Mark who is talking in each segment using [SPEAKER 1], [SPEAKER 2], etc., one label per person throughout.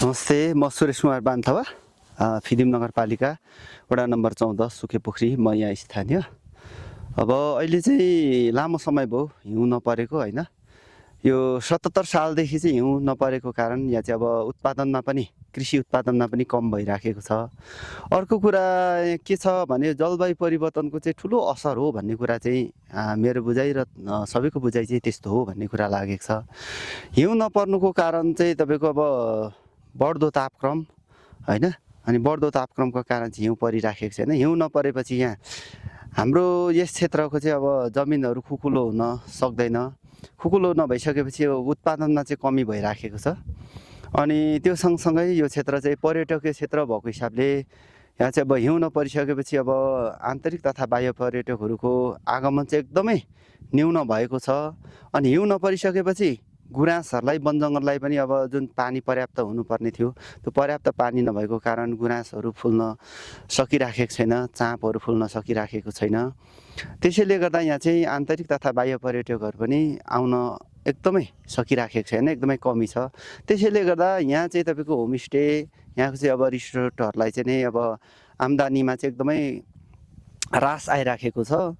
[SPEAKER 1] नमस्ते, म सुरेश कुमार बान्थवा, फिदिम नगरपालिका वडा नम्बर 14 सुकेपोखरी, म यहाँ स्थानीय। अब अहिले चाहिँ लामो समय भयो हिउँ नपरेको होइन। यो 77 सालदेखि चाहिँ हिउँ नपरेको कारण यहाँ चाहिँ अब उत्पादनमा पनि कृषि उत्पादनमा पनि कम भइराखेको छ। अर्को कुरा के छ भने जलवायु परिवर्तनको चाहिँ ठुलो असर हो भन्ने कुरा चाहिँ मेरो बुझाइ र सबैको बुझाइ चाहिँ त्यस्तो हो भन्ने कुरा लागेको छ। हिउँ नपर्नुको कारण चाहिँ तपाईँको अब बढ्दो तापक्रम होइन, अनि बढ्दो तापक्रमको कारण चाहिँ हिउँ परिराखेको छैन। हिउँ नपरेपछि यहाँ हाम्रो यस क्षेत्रको चाहिँ अब जमिनहरू खुकुलो हुन सक्दैन। खुकुलो नभइसकेपछि उत्पादनमा चाहिँ कमी भइराखेको छ। अनि त्यो सँगसँगै यो क्षेत्र चाहिँ पर्यटकीय क्षेत्र भएको हिसाबले यहाँ चाहिँ अब हिउँ नपरिसकेपछि अब आन्तरिक तथा बाह्य पर्यटकहरूको आगमन चाहिँ एकदमै न्यून भएको छ। अनि हिउँ नपरिसकेपछि गुराँसहरूलाई वनजङ्गललाई पनि अब जुन पानी पर्याप्त हुनुपर्ने थियो त्यो पर्याप्त पानी नभएको कारण गुराँसहरू फुल्न सकिराखेको छैन, चाँपहरू फुल्न सकिराखेको छैन। त्यसैले गर्दा यहाँ चाहिँ आन्तरिक तथा बाह्य पर्यटकहरू पनि आउन एकदमै सकिराखेको छैन, एकदमै कमी छ। त्यसैले गर्दा यहाँ चाहिँ तपाईँको होमस्टे, यहाँको चाहिँ अब रिसोर्टहरूलाई चाहिँ नै अब आम्दानीमा चाहिँ एकदमै ह्रास आइराखेको छ।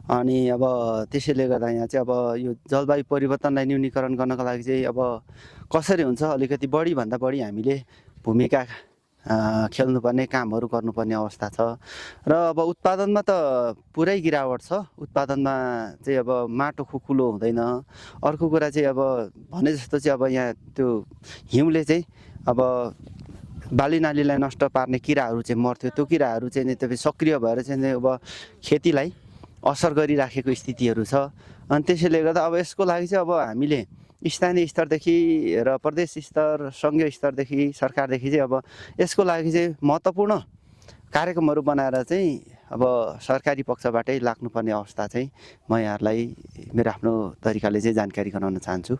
[SPEAKER 1] अनि अब त्यसैले गर्दा यहाँ चाहिँ अब यो जलवायु परिवर्तनलाई न्यूनीकरण गर्नको लागि चाहिँ अब कसरी हुन्छ, अलिकति बढीभन्दा बढी हामीले भूमिका खेल्नुपर्ने, कामहरू गर्नुपर्ने अवस्था छ। र अब उत्पादनमा त पुरै गिरावट छ। उत्पादनमा चाहिँ अब माटो खुकुलो हुँदैन। अर्को कुरा चाहिँ अब भने जस्तो चाहिँ अब यहाँ त्यो हिउँले चाहिँ अब बाली नालीलाई नष्ट पार्ने किराहरू चाहिँ मर्थ्यो। त्यो किराहरू चाहिँ तपाईँ सक्रिय भएर चाहिँ अब खेतीलाई असर गरिराखेको स्थितिहरू छ। अनि त्यसैले गर्दा अब यसको लागि चाहिँ अब हामीले स्थानीय स्तरदेखि र प्रदेश स्तर, सङ्घीय स्तरदेखि, सरकारदेखि चाहिँ अब यसको लागि चाहिँ महत्त्वपूर्ण कार्यक्रमहरू बनाएर चाहिँ अब सरकारी पक्षबाटै लाग्नुपर्ने अवस्था चाहिँ म यहाँहरूलाई मेरो आफ्नो तरिकाले चाहिँ जानकारी गराउन चाहन्छु।